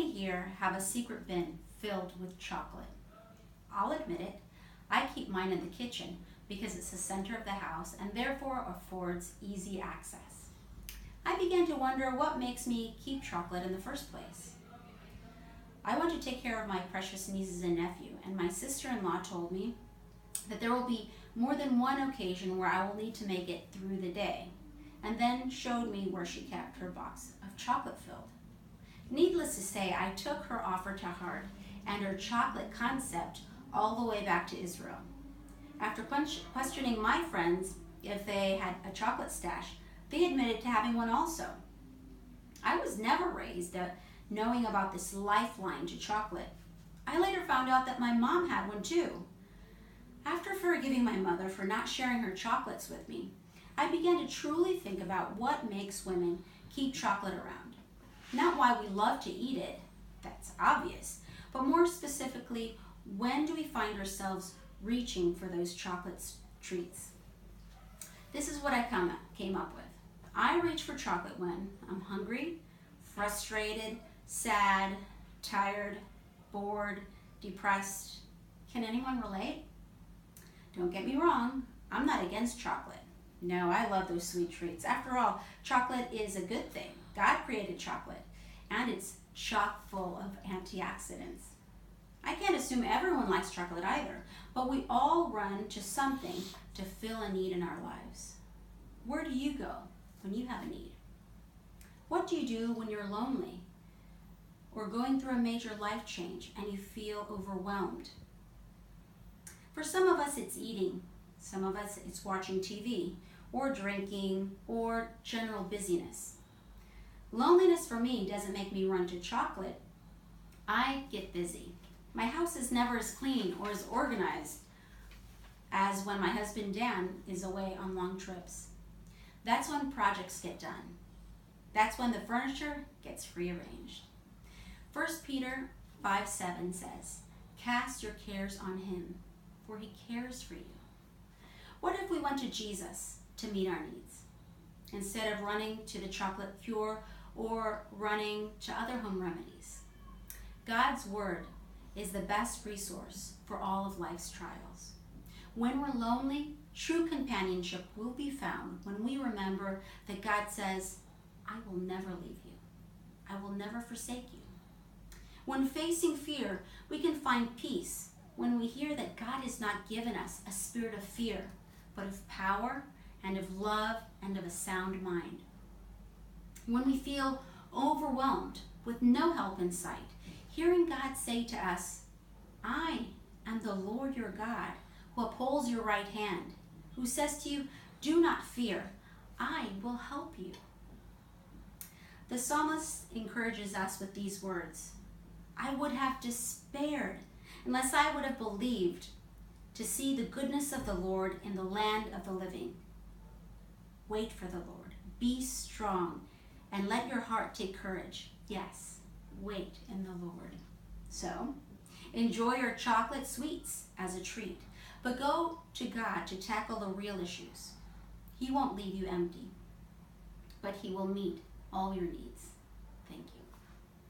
many here have a secret bin filled with chocolate? I'll admit it, I keep mine in the kitchen because it's the center of the house and therefore affords easy access. I began to wonder what makes me keep chocolate in the first place. I want to take care of my precious nieces and nephew, and my sister-in-law told me that there will be more than one occasion where I will need to make it through the day, and then showed me where she kept her box of chocolate filled. Needless to say, I took her offer to heart and her chocolate concept all the way back to Israel. After questioning my friends if they had a chocolate stash, they admitted to having one also. I was never raised knowing about this lifeline to chocolate. I later found out that my mom had one too. After forgiving my mother for not sharing her chocolates with me, I began to truly think about what makes women keep chocolate around. Not why we love to eat it, that's obvious, but more specifically, when do we find ourselves reaching for those chocolate treats? This is what I came up with. I reach for chocolate when I'm hungry, frustrated, sad, tired, bored, depressed. Can anyone relate? Don't get me wrong, I'm not against chocolate. No, I love those sweet treats. After all, chocolate is a good thing. God created chocolate, and it's chock full of antioxidants. I can't assume everyone likes chocolate either, but we all run to something to fill a need in our lives. Where do you go when you have a need? What do you do when you're lonely or going through a major life change and you feel overwhelmed? For some of us, it's eating. Some of us, it's watching TV or drinking or general busyness. Loneliness for me doesn't make me run to chocolate. I get busy. My house is never as clean or as organized as when my husband Dan is away on long trips. That's when projects get done. That's when the furniture gets rearranged. 1 Peter 5:7 says, "Cast your cares on him, for he cares for you." What if we went to Jesus to meet our needs, instead of running to the chocolate cure or running to other home remedies? God's word is the best resource for all of life's trials. When we're lonely, true companionship will be found when we remember that God says, "I will never leave you. I will never forsake you." When facing fear, we can find peace when we hear that God has not given us a spirit of fear, but of power and of love and of a sound mind. When we feel overwhelmed with no help in sight, hearing God say to us, "I am the Lord your God, who upholds your right hand, who says to you, 'Do not fear, I will help you.'" The psalmist encourages us with these words, "I would have despaired unless I would have believed to see the goodness of the Lord in the land of the living." Wait for the Lord. Be strong and let your heart take courage. Yes, wait in the Lord. So, enjoy your chocolate sweets as a treat, but go to God to tackle the real issues. He won't leave you empty, but he will meet all your needs.